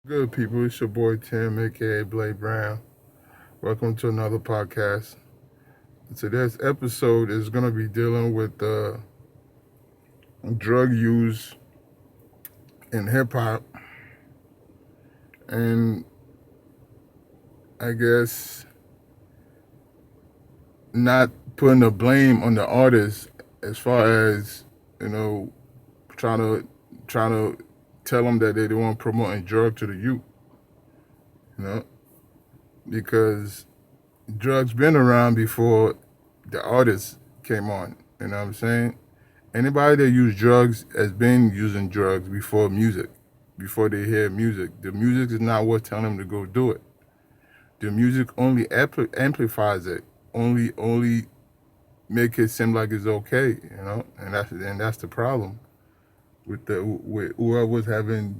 Good people, it's your boy Tim, aka Blade Brown. Welcome to another podcast. Today's episode is going to be dealing with drug use in hip hop, and I guess not putting the blame on the artist as far as you know, trying to trying to tell them that they don't want promoting drug to the youth, you know, because drugs been around before the artists came on. You know what I'm saying? Anybody that use drugs has been using drugs before music, before they hear music. The music is not what telling them to go do it. The music only amplifies it, only make it seem like it's okay, and that's the problem with whoever's having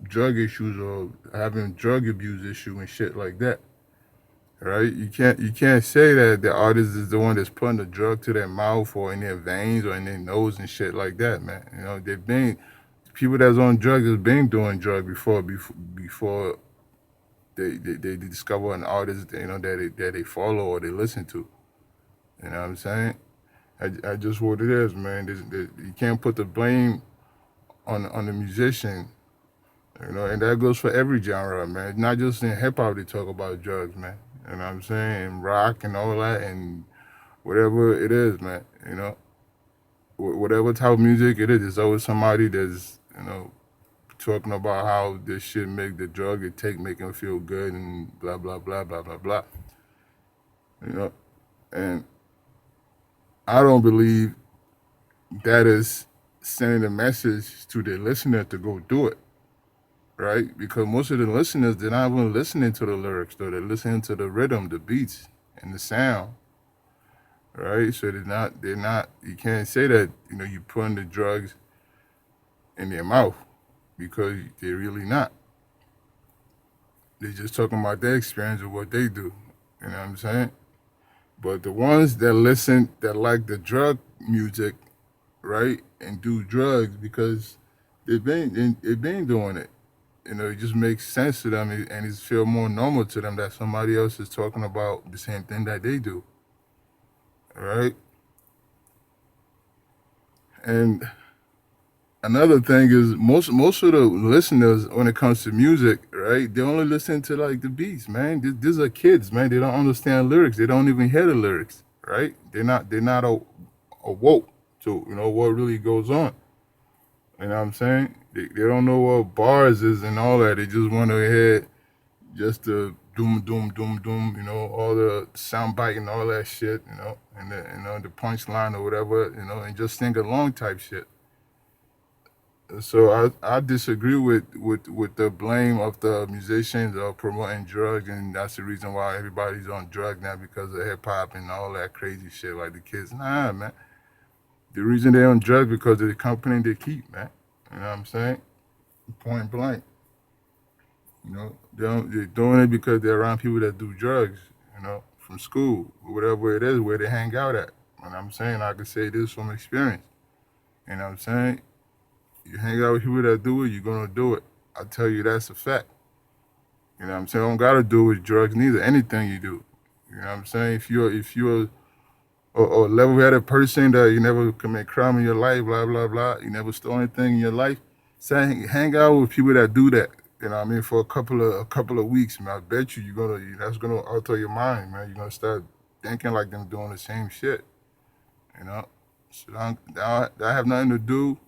drug issues or having drug abuse issue and shit like that. Right? You can't say that the artist is the one that's putting the drug to their mouth or in their veins or in their nose and shit like that, man. They've been people that's on drugs has been doing drugs before they discover an artist that they follow or they listen to. You know what I'm saying? I just what it is, man. You can't put the blame on the musician. And that goes for every genre, man. Not just in hip hop they talk about drugs, man. You know what I'm saying? And rock and all that and whatever it is, man. Whatever type of music it is, there's always somebody that's, talking about how this shit make the drug it take make them feel good and blah blah blah blah blah blah. You know, and I don't believe that is sending a message to the listener to go do it, right? Because most of the listeners they're not even listening to the lyrics, though they're listening to the rhythm, the beats, and the sound, right? So they're not. You can't say that you putting the drugs in their mouth because they're really not. They're just talking about their experience of what they do. You know what I'm saying? But the ones that listen, that like the drug music, right, and do drugs because they've been doing it. It just makes sense to them, and it feel more normal to them that somebody else is talking about the same thing that they do, right? And another thing is most of the listeners when it comes to music, right? They only listen to like the beats, man. These are kids, man. They don't understand lyrics. They don't even hear the lyrics, right? They're not awoke to what really goes on. You know what I'm saying? They don't know what bars is and all that. They just want to hear just the doom doom doom doom, all the sound bite and all that shit, and the punchline or whatever, and just sing along type shit. So I disagree with the blame of the musicians of promoting drugs, and that's the reason why everybody's on drugs now because of hip hop and all that crazy shit. Like the kids, nah, man. The reason they're on drugs because of the company they keep, man. You know what I'm saying? Point blank. They're doing it because they're around people that do drugs. From school or whatever it is where they hang out at. And I'm saying I can say this from experience. You know what I'm saying? You hang out with people that do it, you're gonna do it. I tell you that's a fact. You know what I'm saying? Don't gotta do with drugs neither. Anything you do. You know what I'm saying? If you're a level-headed person that you never commit crime in your life, blah blah blah, you never stole anything in your life, say hang out with people that do that. You know what I mean? For a couple of weeks, man. I bet that's gonna alter your mind, man. You're gonna start thinking like them doing the same shit. You know? So that have nothing to do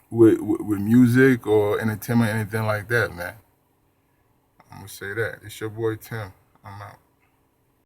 with music or entertainment, anything like that, man. I'm gonna say that. It's your boy Tim. I'm out.